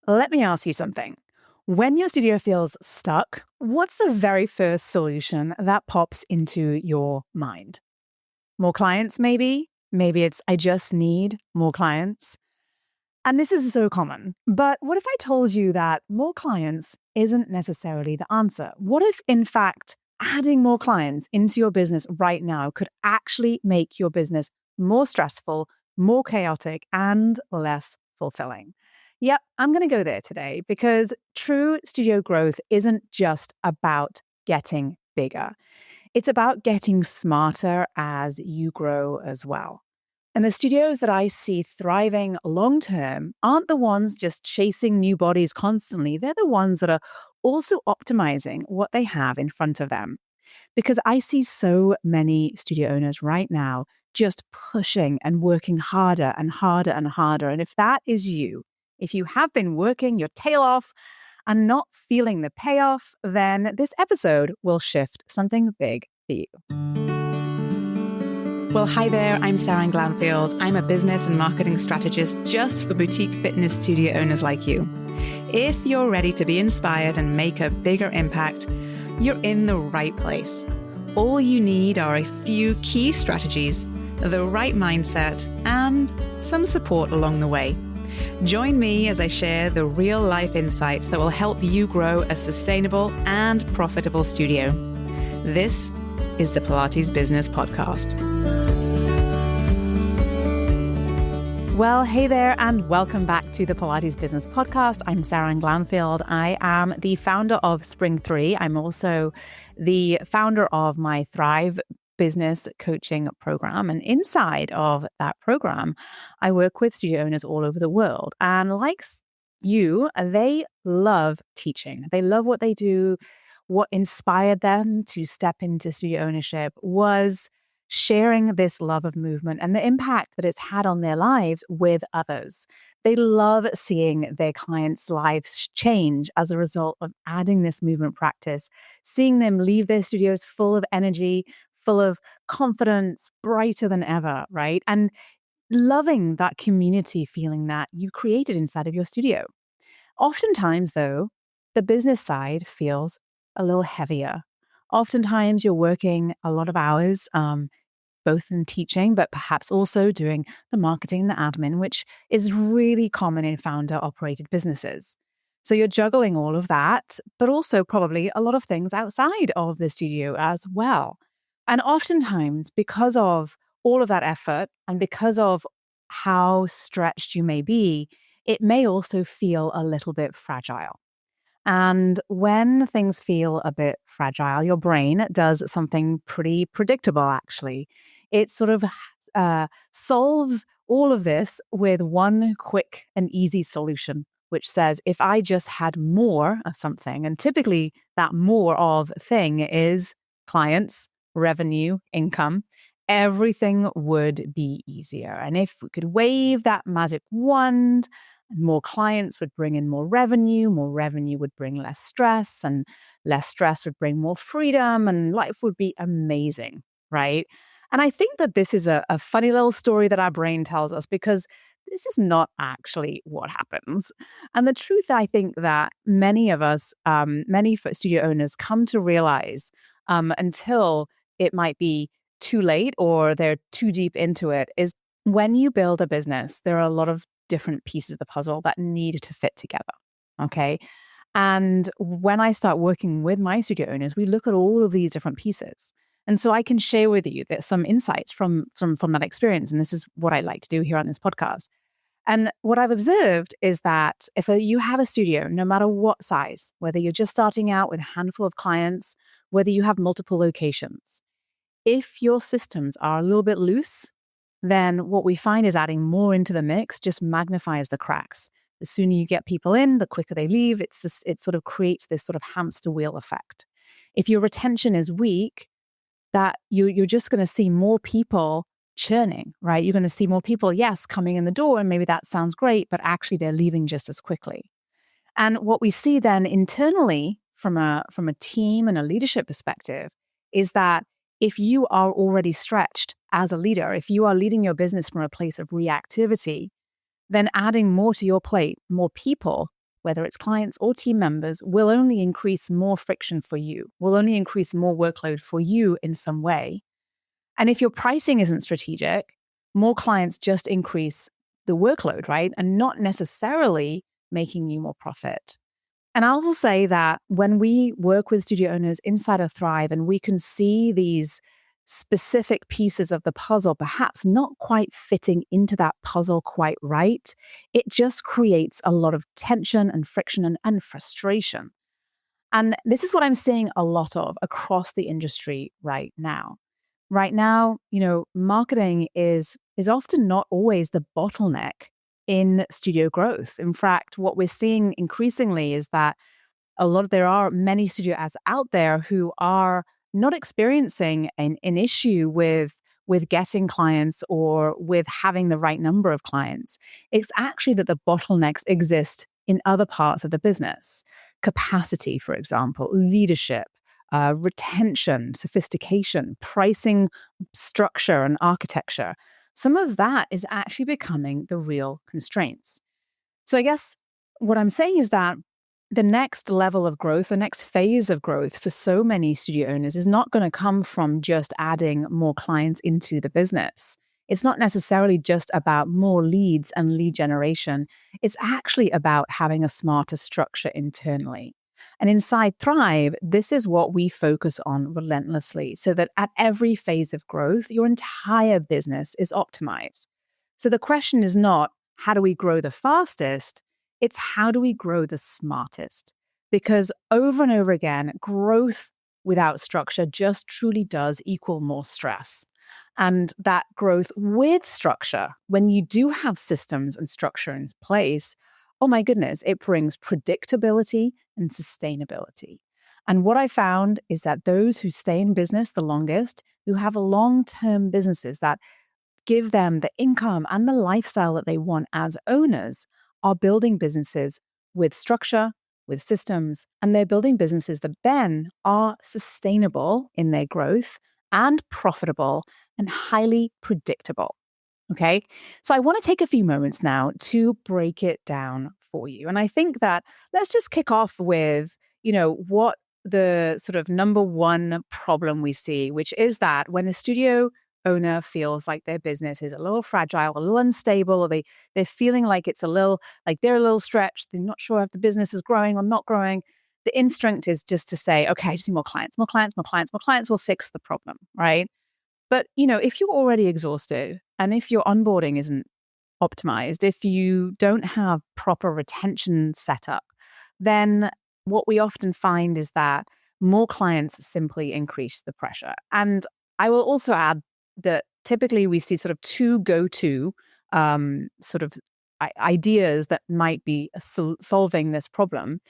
Let me ask you something. When your studio feels stuck, what's the very first solution that pops into your mind? More clients, maybe? Maybe it's, I just need more clients. And this is so common. But what if I told you that more clients isn't necessarily the answer? What if, in fact, adding more clients into your business right now could actually make your business more stressful, more chaotic, and less fulfilling? Yep, I'm going to go there today because true studio growth isn't just about getting bigger. It's about getting smarter as you grow as well. And the studios that I see thriving long term aren't the ones just chasing new bodies constantly. They're the ones that are also optimizing what they have in front of them. Because I see so many studio owners right now just pushing and working harder and harder and harder. And if that is you, if you have been working your tail off and not feeling the payoff, then this episode will shift something big for you. Well, hi there, I'm Seran Glanfield. I'm a business and marketing strategist just for boutique fitness studio owners like you. If you're ready to be inspired and make a bigger impact, you're in the right place. All you need are a few key strategies, the right mindset, and some support along the way. Join me as I share the real-life insights that will help you grow a sustainable and profitable studio. This is the Pilates Business Podcast. Well, hey there, and welcome back to the Pilates Business Podcast. I'm Seran Glanfield. I am the founder of Spring 3. I'm also the founder of my Thrive business coaching program. And inside of that program, I work with studio owners all over the world. And like you, they love teaching. They love what they do. What inspired them to step into studio ownership was sharing this love of movement and the impact that it's had on their lives with others. They love seeing their clients' lives change as a result of adding this movement practice, seeing them leave their studios full of energy, full of confidence, brighter than ever, right? And loving that community feeling that you created inside of your studio. Oftentimes, though, the business side feels a little heavier. Oftentimes, you're working a lot of hours, both in teaching, but perhaps also doing the marketing and the admin, which is really common in founder-operated businesses. So you're juggling all of that, but also probably a lot of things outside of the studio as well. And oftentimes, because of all of that effort and because of how stretched you may be, it may also feel a little bit fragile. And when things feel a bit fragile, your brain does something pretty predictable, actually. It sort of solves all of this with one quick and easy solution, which says, if I just had more of something, and typically that more of thing is clients, revenue, income, everything would be easier. And if we could wave that magic wand, more clients would bring in more revenue would bring less stress, and less stress would bring more freedom, and life would be amazing, right? And I think that this is a funny little story that our brain tells us because this is not actually what happens. And the truth, I think that many of us, many studio owners come to realize until it might be too late or they're too deep into it, is when you build a business, there are a lot of different pieces of the puzzle that need to fit together, okay? And when I start working with my studio owners, we look at all of these different pieces. And so I can share with you that some insights from that experience, and this is what I like to do here on this podcast. And what I've observed is that if you have a studio, no matter what size, whether you're just starting out with a handful of clients, whether you have multiple locations, if your systems are a little bit loose, then what we find is adding more into the mix just magnifies the cracks. The sooner you get people in, the quicker they leave. It sort of creates this sort of hamster wheel effect. If your retention is weak, that you're just going to see more people churning, right? You're going to see more people, yes, coming in the door, and maybe that sounds great, but actually they're leaving just as quickly. And what we see then internally from a team and a leadership perspective is that if you are already stretched as a leader, if you are leading your business from a place of reactivity, then adding more to your plate, more people, whether it's clients or team members, will only increase more friction for you, will only increase more workload for you in some way. And if your pricing isn't strategic, more clients just increase the workload, right? And not necessarily making you more profit. And I will say that when we work with studio owners inside of Thrive and we can see these specific pieces of the puzzle perhaps not quite fitting into that puzzle quite right, it just creates a lot of tension and friction and frustration. And this is what I'm seeing a lot of across the industry right now. Right now, marketing is often not always the bottleneck in studio growth. In fact, what we're seeing increasingly is that there are many studio ads out there who are not experiencing an issue with getting clients or with having the right number of clients. It's actually that the bottlenecks exist in other parts of the business. Capacity, for example, leadership, retention, sophistication, pricing structure and architecture. Some of that is actually becoming the real constraints. So I guess what I'm saying is that the next level of growth, the next phase of growth for so many studio owners is not going to come from just adding more clients into the business. It's not necessarily just about more leads and lead generation. It's actually about having a smarter structure internally. And inside Thrive, this is what we focus on relentlessly so that at every phase of growth, your entire business is optimized. So the question is not, how do we grow the fastest? It's how do we grow the smartest? Because over and over again, growth without structure just truly does equal more stress. And that growth with structure, when you do have systems and structure in place, oh my goodness, it brings predictability and sustainability. And what I found is that those who stay in business the longest, who have long-term businesses that give them the income and the lifestyle that they want as owners, are building businesses with structure, with systems, and they're building businesses that then are sustainable in their growth and profitable and highly predictable. Okay. So I want to take a few moments now to break it down for you. And I think that let's just kick off with, what the sort of number one problem we see, which is that when a studio owner feels like their business is a little fragile, a little unstable, or they're feeling like it's a little, like they're a little stretched, they're not sure if the business is growing or not growing, the instinct is just to say, okay, I just need more clients will fix the problem, right? But, if you're already exhausted and if your onboarding isn't optimized, if you don't have proper retention set up, then what we often find is that more clients simply increase the pressure. And I will also add that typically we see sort of two go-to sort of ideas that might be solving this problem,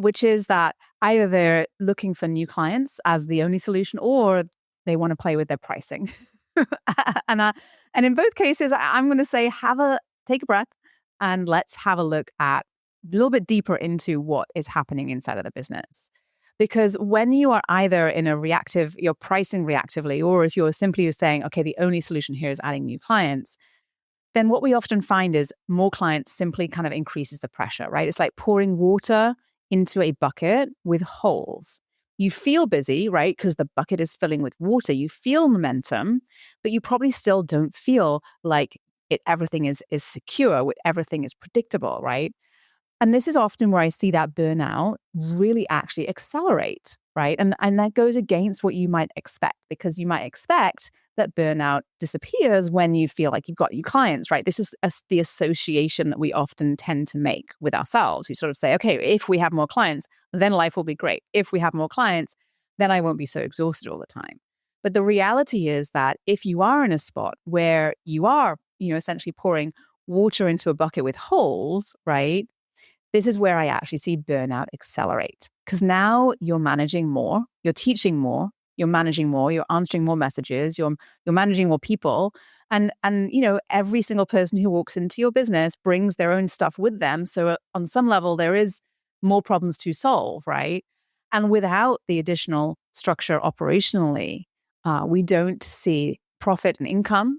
which is that either they're looking for new clients as the only solution, or they want to play with their pricing. and in both cases, I'm going to say, take a breath and let's have a look at a little bit deeper into what is happening inside of the business. Because when you are either in a reactive, you're pricing reactively, or if you're simply saying, okay, the only solution here is adding new clients, then what we often find is more clients simply kind of increases the pressure, right? It's like pouring water into a bucket with holes. You feel busy, right? Because the bucket is filling with water. You feel momentum, but you probably still don't feel like everything is secure, everything is predictable, right? And this is often where I see that burnout really actually accelerate, right? And that goes against what you might expect, because you might expect that burnout disappears when you feel like you've got your clients, right? This is the association that we often tend to make with ourselves. We sort of say, okay, if we have more clients, then life will be great. If we have more clients, then I won't be so exhausted all the time. But the reality is that if you are in a spot where you are, essentially pouring water into a bucket with holes, right? This is where I actually see burnout accelerate, because now you're managing more, you're teaching more, you're managing more, you're answering more messages, you're managing more people. And every single person who walks into your business brings their own stuff with them. So on some level, there is more problems to solve, right? And without the additional structure operationally, we don't see profit and income.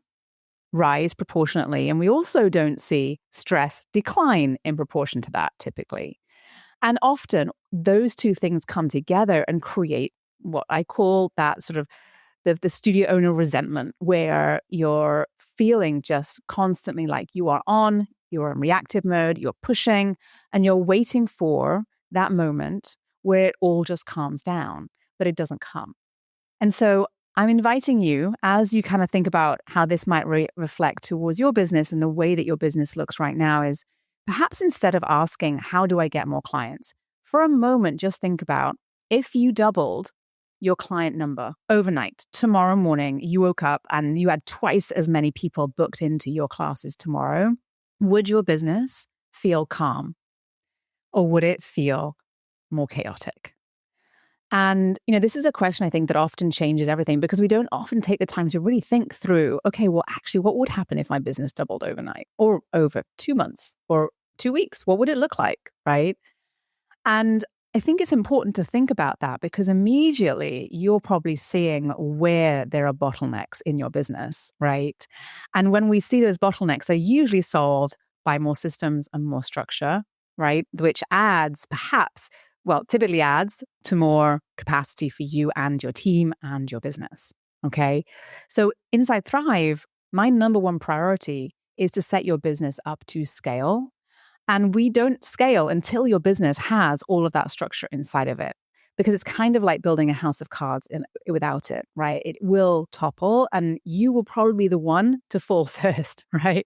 rise proportionately. And we also don't see stress decline in proportion to that typically. And often those two things come together and create what I call that sort of the studio owner resentment, where you're feeling just constantly like you're in reactive mode, you're pushing, and you're waiting for that moment where it all just calms down, but it doesn't come. And so I'm inviting you, as you kind of think about how this might reflect towards your business and the way that your business looks right now, is perhaps instead of asking, how do I get more clients? For a moment, just think about if you doubled your client number overnight, tomorrow morning, you woke up and you had twice as many people booked into your classes tomorrow, would your business feel calm or would it feel more chaotic? And, this is a question I think that often changes everything, because we don't often take the time to really think through, okay, well, actually, what would happen if my business doubled overnight or over 2 months or 2 weeks? What would it look like, right? And I think it's important to think about that, because immediately you're probably seeing where there are bottlenecks in your business, right? And when we see those bottlenecks, they're usually solved by more systems and more structure, right? Which typically adds to more capacity for you and your team and your business, okay? So inside Thrive, my number one priority is to set your business up to scale. And we don't scale until your business has all of that structure inside of it, because it's kind of like building a house of cards without it, right? It will topple and you will probably be the one to fall first, right?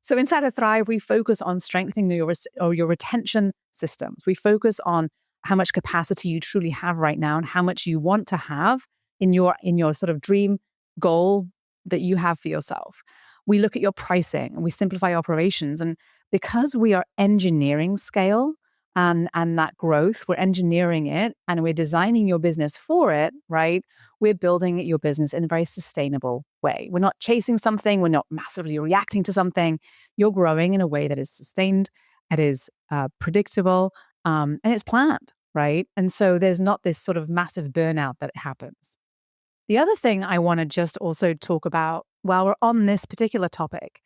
So inside of Thrive, we focus on strengthening your retention systems. We focus on how much capacity you truly have right now and how much you want to have in your sort of dream goal that you have for yourself. We look at your pricing and we simplify operations. And because we are engineering scale and that growth, we're engineering it and we're designing your business for it, right? We're building your business in a very sustainable way. We're not chasing something. We're not massively reacting to something. You're growing in a way that is sustained, it is predictable, and it's planned, right? And so there's not this sort of massive burnout that happens. The other thing I want to just also talk about while we're on this particular topic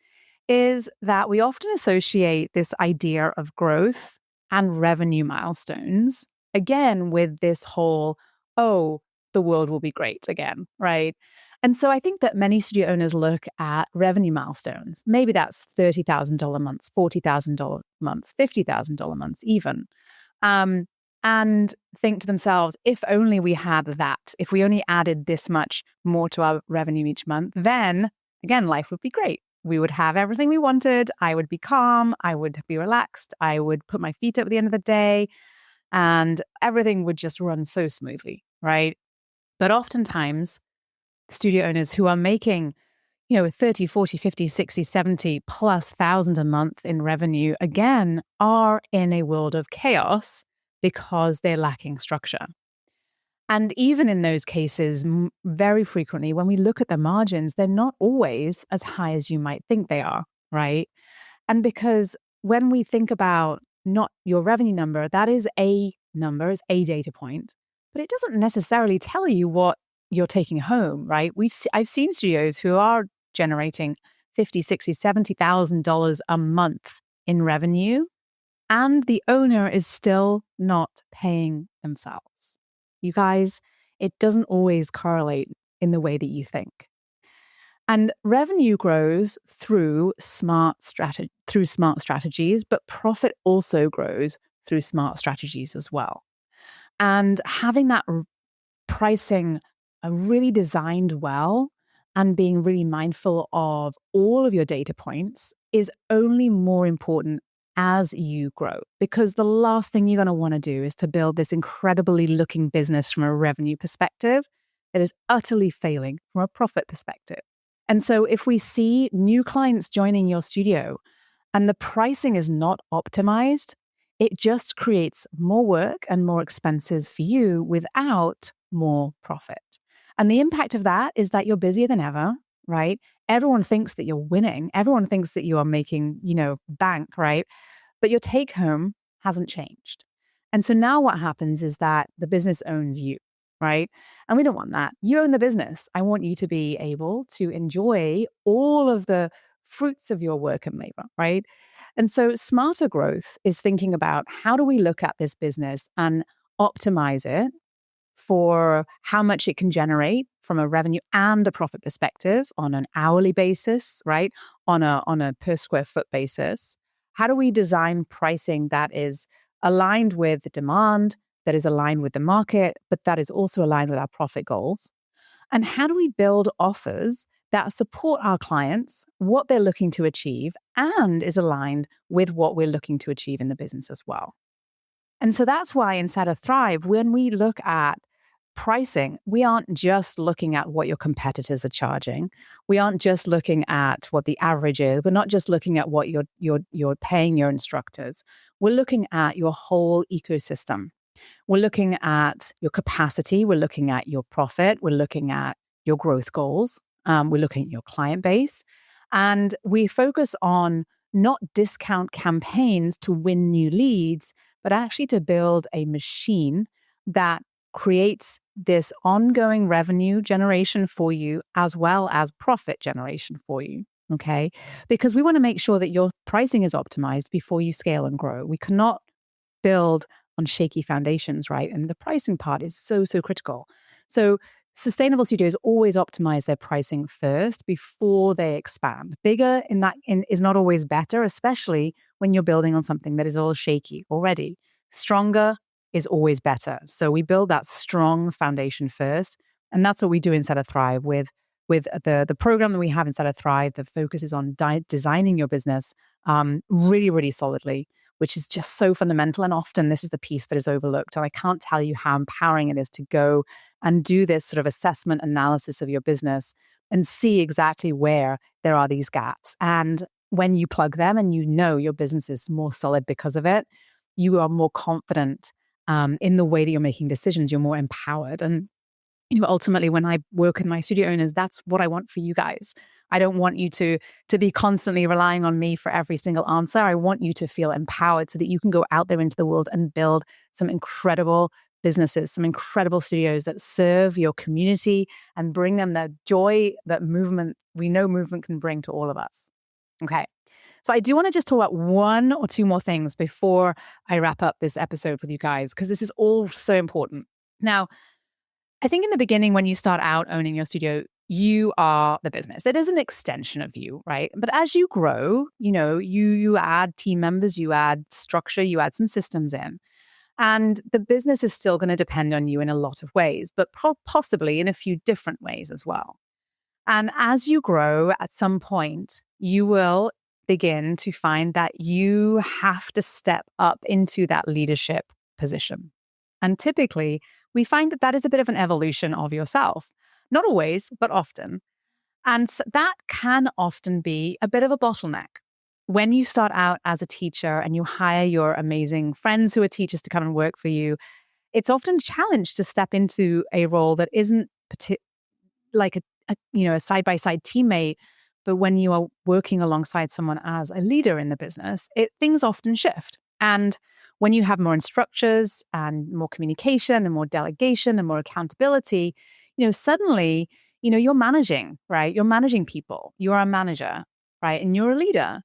is that we often associate this idea of growth and revenue milestones, again, with this whole, oh, the world will be great again, right? And so I think that many studio owners look at revenue milestones. Maybe that's $30,000 months, $40,000 months, $50,000 months even. And think to themselves, if only we had that, if we only added this much more to our revenue each month, then again, life would be great. We would have everything we wanted. I would be calm. I would be relaxed. I would put my feet up at the end of the day and everything would just run so smoothly, right? But oftentimes, studio owners who are making 30, 40, 50, 60, 70 plus thousand a month in revenue, again, are in a world of chaos because they're lacking structure. And even in those cases, very frequently, when we look at the margins, they're not always as high as you might think they are, right? And because when we think about not your revenue number, that is a number, it's a data point, but it doesn't necessarily tell you what you're taking home, right? I've seen studios who are generating $50,000, $60,000, $70,000 a month in revenue, and the owner is still not paying themselves. You guys, it doesn't always correlate in the way that you think. And revenue grows through smart strategies, but profit also grows through smart strategies as well. And having that pricing really designed well and being really mindful of all of your data points is only more important as you grow, because the last thing you're going to want to do is to build this incredibly looking business from a revenue perspective that is utterly failing from a profit perspective. And so if we see new clients joining your studio and the pricing is not optimized, it just creates more work and more expenses for you without more profit. And the impact of that is that you're busier than ever, right? Everyone thinks that you're winning. Everyone thinks that you are making, bank, right? But your take home hasn't changed. And so now what happens is that the business owns you. right? And we don't want that. You own the business. I want you to be able to enjoy all of the fruits of your work and labor, right? And so smarter growth is thinking about how do we look at this business and optimize it for how much it can generate from a revenue and a profit perspective on an hourly basis, right? On a per square foot basis. How do we design pricing that is aligned with the demand, that is aligned with the market, but that is also aligned with our profit goals? And how do we build offers that support our clients, what they're looking to achieve, and is aligned with what we're looking to achieve in the business as well? And so that's why inside of Thrive, when we look at pricing, we aren't just looking at what your competitors are charging. We aren't just looking at what the average is. We're not just looking at what you're paying your instructors. We're looking at your whole ecosystem. We're looking at your capacity. We're looking at your profit. We're looking at your growth goals. We're looking at your client base. And we focus on not discount campaigns to win new leads, but actually to build a machine that creates this ongoing revenue generation for you as well as profit generation for you. Okay. Because we want to make sure that your pricing is optimized before you scale and grow. We cannot build on shaky foundations, right? And the pricing part is so, so critical. So sustainable studios always optimize their pricing first before they expand. Bigger is not always better, especially when you're building on something that is all shaky already. Stronger is always better. So we build that strong foundation first. And that's what we do inside of Thrive with the program that we have inside of Thrive. The focus is on designing your business really, really solidly, which is just so fundamental. And often this is the piece that is overlooked. And I can't tell you how empowering it is to go and do this sort of assessment analysis of your business and see exactly where there are these gaps. And when you plug them and you know your business is more solid because of it, you are more confident in the way that you're making decisions. You're more empowered. And ultimately, when I work with my studio owners, that's what I want for you guys. I don't want you to be constantly relying on me for every single answer. I want you to feel empowered so that you can go out there into the world and build some incredible businesses, some incredible studios that serve your community and bring them the joy that we know movement can bring to all of us. Okay. So I do want to just talk about one or two more things before I wrap up this episode with you guys, because this is all so important. Now, I think in the beginning, when you start out owning your studio, you are the business. It is an extension of you, right? But as you grow, you add team members, you add structure, you add some systems in. And the business is still going to depend on you in a lot of ways, but possibly in a few different ways as well. And as you grow, at some point, you will begin to find that you have to step up into that leadership position. And typically, we find that is a bit of an evolution of yourself. Not always, but often. And so that can often be a bit of a bottleneck. When you start out as a teacher and you hire your amazing friends who are teachers to come and work for you, it's often a challenge to step into a role that isn't like a side-by-side teammate, but when you are working alongside someone as a leader in the business, things often shift. And when you have more instructors and more communication and more delegation and more accountability, suddenly, you're managing, right? You're managing people. You're a manager, right? And you're a leader.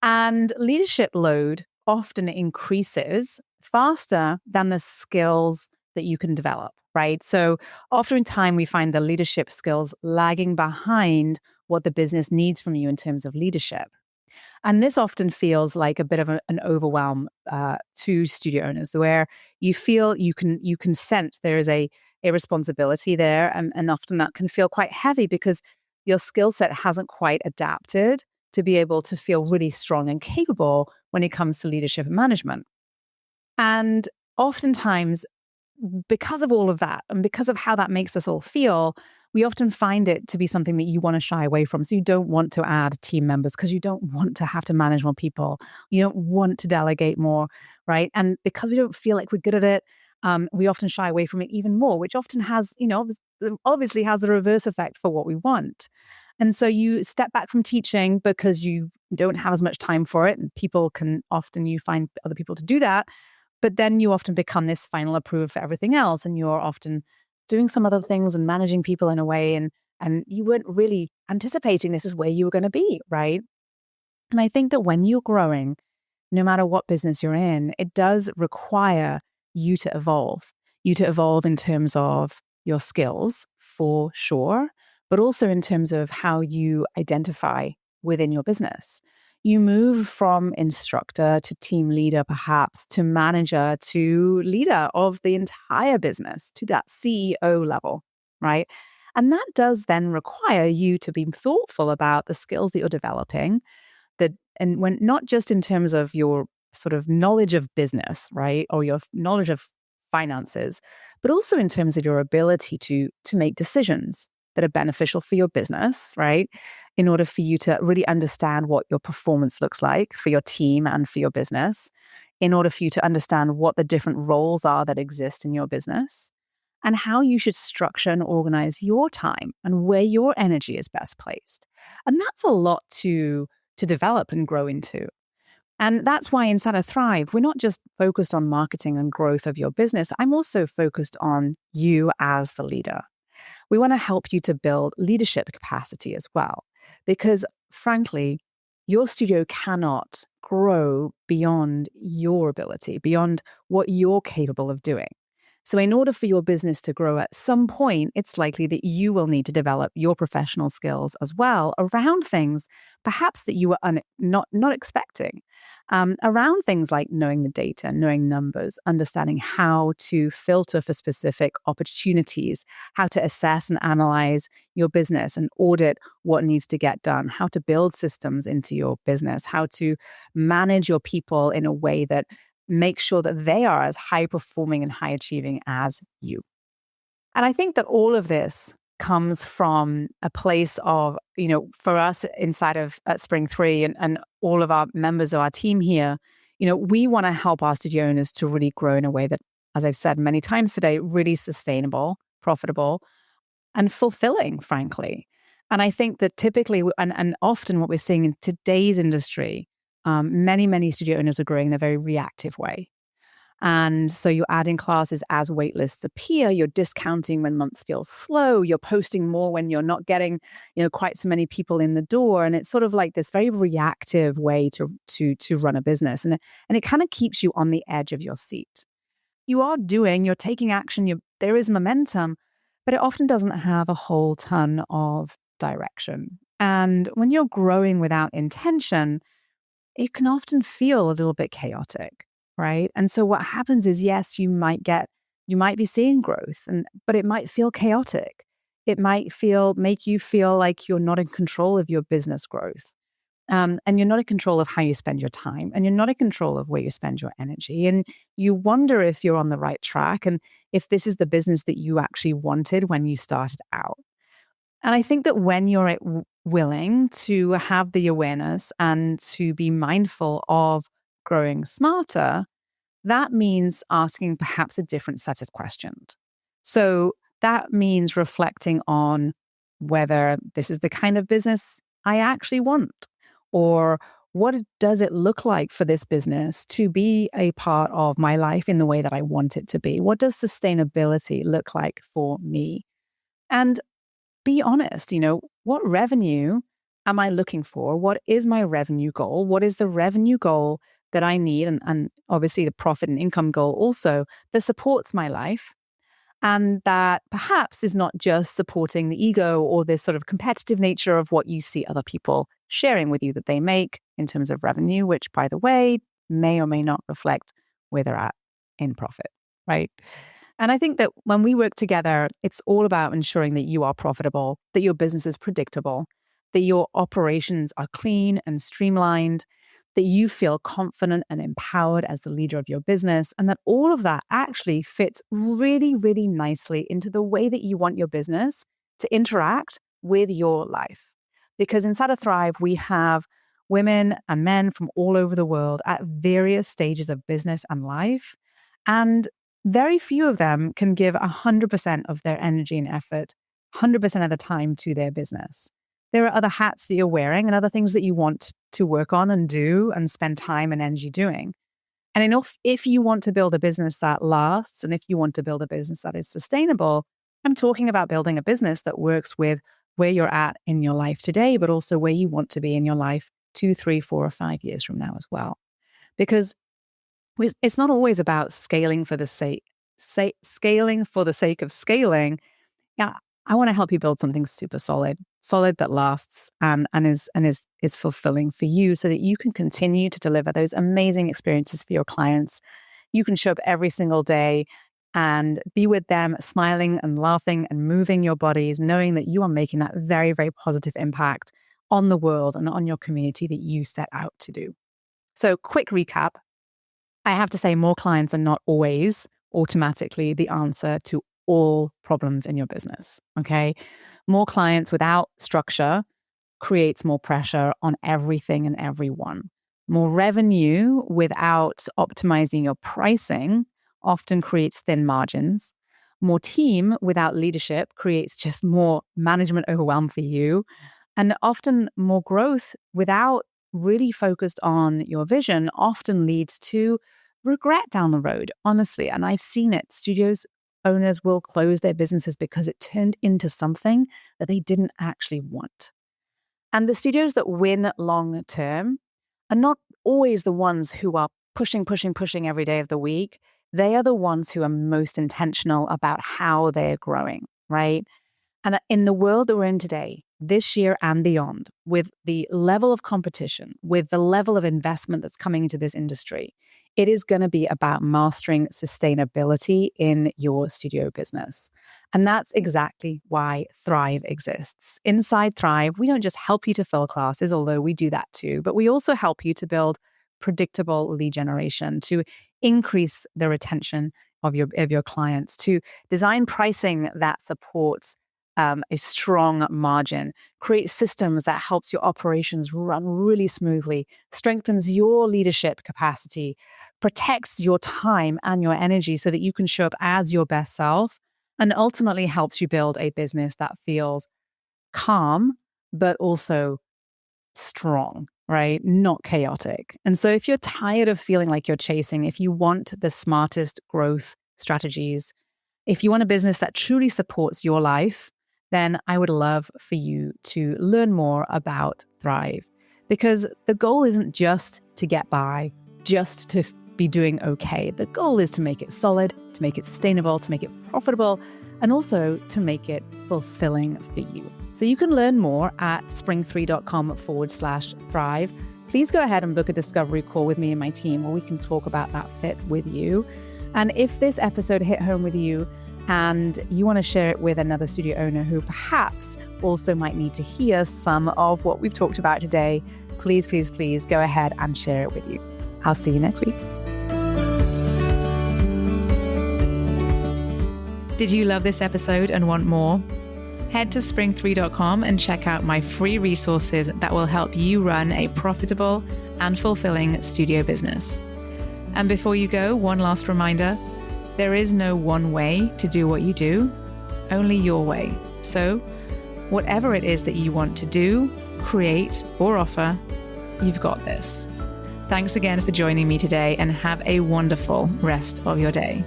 And leadership load often increases faster than the skills that you can develop, right? So often in time, we find the leadership skills lagging behind what the business needs from you in terms of leadership. And this often feels like a bit of an overwhelm to studio owners, where you feel you can sense there is a responsibility there, and often that can feel quite heavy because your skill set hasn't quite adapted to be able to feel really strong and capable when it comes to leadership and management. And oftentimes, because of all of that, and because of how that makes us all feel, we often find it to be something that you want to shy away from. So you don't want to add team members because you don't want to have to manage more people. You don't want to delegate more, right? And because we don't feel like we're good at it, we often shy away from it even more, which often has, obviously has the reverse effect for what we want. And so you step back from teaching because you don't have as much time for it. And you find other people to do that. But then you often become this final approver for everything else. And you're often doing some other things and managing people in a way, and you weren't really anticipating this is where you were going to be, right? And I think that when you're growing, no matter what business you're in, it does require you to evolve. You to evolve in terms of your skills, for sure, but also in terms of how you identify within your business. You move from instructor to team leader, perhaps to manager to leader of the entire business, to that CEO level, right? And that does then require you to be thoughtful about the skills that you're developing, that, and when not just in terms of your sort of knowledge of business, right, or your knowledge of finances, but also in terms of your ability to make decisions that are beneficial for your business, right? In order for you to really understand what your performance looks like for your team and for your business, in order for you to understand what the different roles are that exist in your business, and how you should structure and organize your time and where your energy is best placed. And that's a lot to develop and grow into. And that's why inside of Thrive, we're not just focused on marketing and growth of your business. I'm also focused on you as the leader. We want to help you to build leadership capacity as well, because frankly, your studio cannot grow beyond your ability, beyond what you're capable of doing. So, in order for your business to grow at some point, it's likely that you will need to develop your professional skills as well around things perhaps that you were not expecting, around things like knowing the data, knowing numbers, understanding how to filter for specific opportunities, how to assess and analyze your business and audit what needs to get done, how to build systems into your business, how to manage your people in a way that make sure that they are as high performing and high achieving as you. And I think that all of this comes from a place of, for us inside of at Spring 3 and all of our members of our team here, we want to help our studio owners to really grow in a way that, as I've said many times today, really sustainable, profitable, and fulfilling, frankly. And I think that typically, and often what we're seeing in today's industry, many studio owners are growing in a very reactive way. And so you're adding classes as wait lists appear, you're discounting when months feel slow, you're posting more when you're not getting, quite so many people in the door. And it's sort of like this very reactive way to run a business. And it kind of keeps you on the edge of your seat. You're taking action, there is momentum, but it often doesn't have a whole ton of direction. And when you're growing without intention, it can often feel a little bit chaotic, right? And so what happens is, yes, you might be seeing growth, but it might feel chaotic. It might make you feel like you're not in control of your business growth. And you're not in control of how you spend your time, and you're not in control of where you spend your energy. And you wonder if you're on the right track and if this is the business that you actually wanted when you started out. And I think that when you're willing to have the awareness and to be mindful of growing smarter, that means asking perhaps a different set of questions. So that means reflecting on whether this is the kind of business I actually want, or what does it look like for this business to be a part of my life in the way that I want it to be? What does sustainability look like for me? And be honest, what revenue am I looking for? What is my revenue goal? What is the revenue goal that I need? And obviously the profit and income goal also that supports my life. And that perhaps is not just supporting the ego or this sort of competitive nature of what you see other people sharing with you that they make in terms of revenue, which, by the way, may or may not reflect where they're at in profit, right? And I think that when we work together, it's all about ensuring that you are profitable, that your business is predictable, that your operations are clean and streamlined, that you feel confident and empowered as the leader of your business, and that all of that actually fits really, really nicely into the way that you want your business to interact with your life. Because inside of Thrive, we have women and men from all over the world at various stages of business and life. And very few of them can give 100% of their energy and effort 100% of the time to their business. There are other hats that you're wearing and other things that you want to work on and do and spend time and energy doing. And if you want to build a business that lasts, and if you want to build a business that is sustainable, I'm talking about building a business that works with where you're at in your life today, but also where you want to be in your life 2, 3, 4, or 5 years from now as well. Because it's not always about scaling for the sake of scaling. Yeah, I want to help you build something super solid that lasts and is fulfilling for you, so that you can continue to deliver those amazing experiences for your clients. You can show up every single day and be with them, smiling and laughing and moving your bodies, knowing that you are making that very, very positive impact on the world and on your community that you set out to do. So, quick recap. I have to say, more clients are not always automatically the answer to all problems in your business, okay? More clients without structure creates more pressure on everything and everyone. More revenue without optimizing your pricing often creates thin margins. More team without leadership creates just more management overwhelm for you. And often more growth without really focused on your vision often leads to regret down the road, honestly. And I've seen it. Studios owners will close their businesses because it turned into something that they didn't actually want. And the studios that win long term are not always the ones who are pushing every day of the week. They are the ones who are most intentional about how they're growing, right? And in the world that we're in today, this year and beyond, with the level of competition, with the level of investment that's coming into this industry, it is going to be about mastering sustainability in your studio business. And that's exactly why Thrive exists. Inside Thrive, we don't just help you to fill classes, although we do that too, but we also help you to build predictable lead generation, to increase the retention of your clients, to design pricing that supports a strong margin, create systems that helps your operations run really smoothly, strengthens your leadership capacity, protects your time and your energy so that you can show up as your best self, and ultimately helps you build a business that feels calm, but also strong, right? Not chaotic. And so if you're tired of feeling like you're chasing, if you want the smartest growth strategies, if you want a business that truly supports your life, then I would love for you to learn more about Thrive. Because the goal isn't just to get by, just to be doing okay. The goal is to make it solid, to make it sustainable, to make it profitable, and also to make it fulfilling for you. So you can learn more at spring3.com/thrive. Please go ahead and book a discovery call with me and my team where we can talk about that fit with you. And if this episode hit home with you, and you want to share it with another studio owner who perhaps also might need to hear some of what we've talked about today, please go ahead and share it with you. I'll see you next week. Did you love this episode and want more? Head to spring3.com and check out my free resources that will help you run a profitable and fulfilling studio business. And before you go, one last reminder. There is no one way to do what you do, only your way. So whatever it is that you want to do, create, or offer, you've got this. Thanks again for joining me today, and have a wonderful rest of your day.